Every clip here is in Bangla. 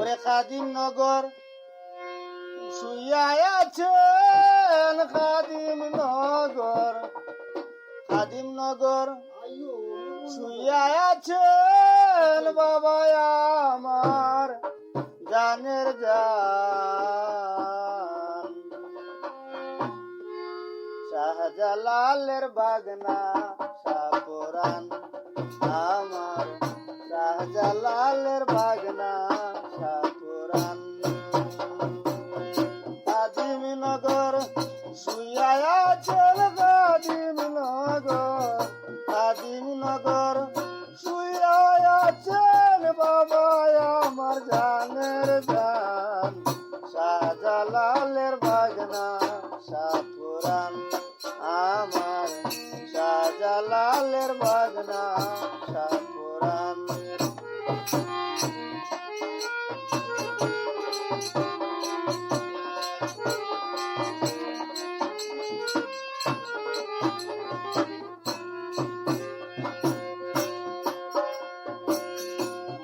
ওরে খাদিমনগর শুইয়া আছেন খাদিমনগর শুইয়া আছেন বাবা আমার জানের জান শাহজালালের বাগনা শাহপুরান আমার শাহজালালের বাগনা শাহপুরান খাদিমনগর শুইয়া আছেন খাদিমনগর শুইয়া আছেন বাবা আমার জানের জান শাহজালালের বাগনা শাহপুরান আমার শাহজালালের বাগনা শাহপুরান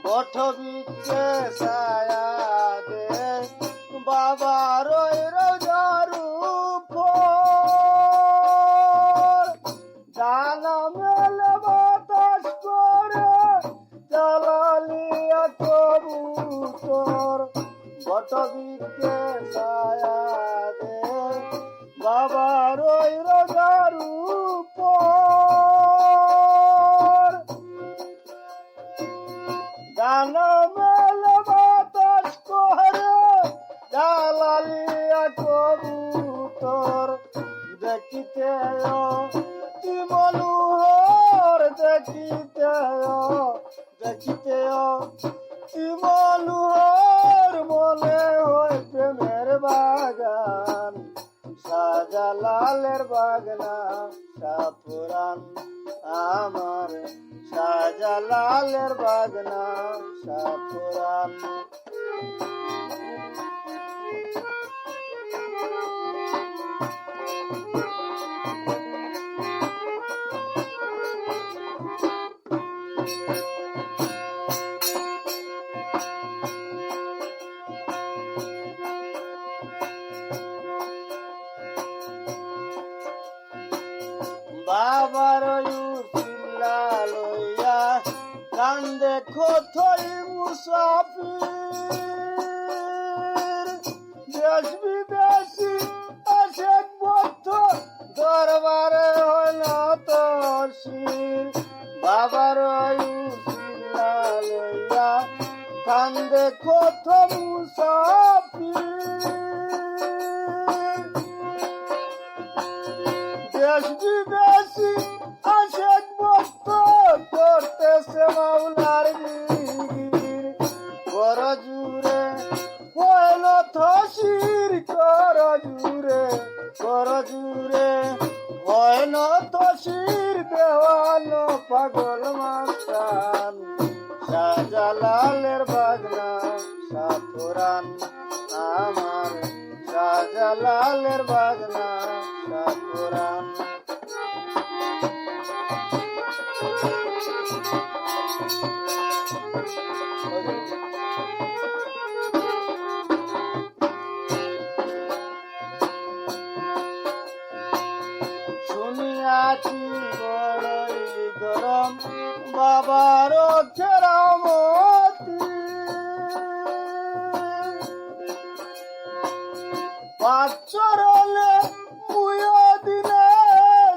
বটবৃক্ষে ছায়া দে বাবার রোজারু ডানা মেলে বাতাস করে জ্বালালিয়া কবুতর বটবৃক্ষে ছায়া দে বাবার রোজারু ডানা মেলে বাতাস করে জ্বালালিয়া কবুতর দেখিতে কি মনোহর দেখিতে কি মনোহর মনে হয় প্রেমের বাগান শাহজালালের বাগনা শাহপুরান আমার শাহজালালের বাগনা শাহপুরান বাবার উচিল্লা লইয়া কান্দে কোথায় মুসাফির দেশ বিদেশি আসে বদ্ধ দরবারে হয় না তসির বাবার উচিল্লা লইয়া কান্দে কোথায় মুসাফির দেশ বিদেশি আশেক বস্ত করতেছে মাওলার জিকির কর জুড়ে হইল তসির কর জুড়ে হইল তসির দেওয়ানো পাগল মাস্তান শাহজালালের বাগনা শাহপুরান আমার শাহজালালের বাগনা শাহপুরান শুনিয়াছি বড়ই গরম বাবার কেরামতি পাঁচরলে মুয় দিনে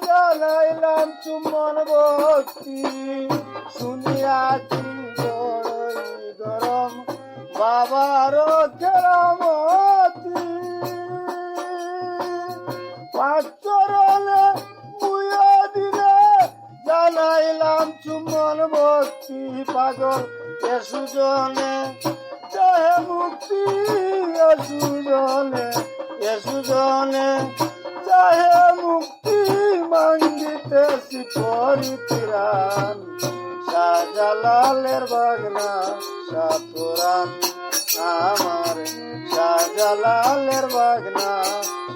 জানাইলাম চুম্বন ভক্তি শুনিয়াছি বড়ই গরম বাবার কেরামতি পাঁচরলে মুয় দিনে জানাইলাম চুম্বন ভক্তি পাগল এসুজনে চাহে মুক্তি এসুজনে চাহে মুক্তি মাঙ্গিতেছি পরিত্রাণ শাহজালালের বাগনা শাহপুরান আমার শাহজালালের বাগনা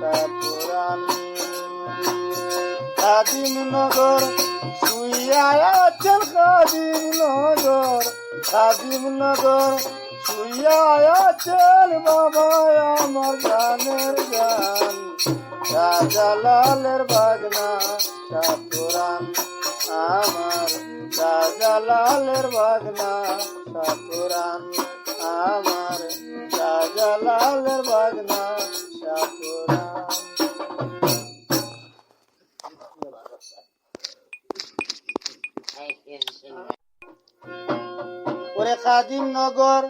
শাহপুরান খাদিমনগর শুইয়া আছেন খাদিমনগর শুইয়া আছেন বাবা আমার গানের গান শাহজালালের বাগনা শাহপুরান আমার শাহজালালের বাগনা শাহপুরান আমার শাহজালালের বাগনা শাহপুরান। ওরে কাদিম নগর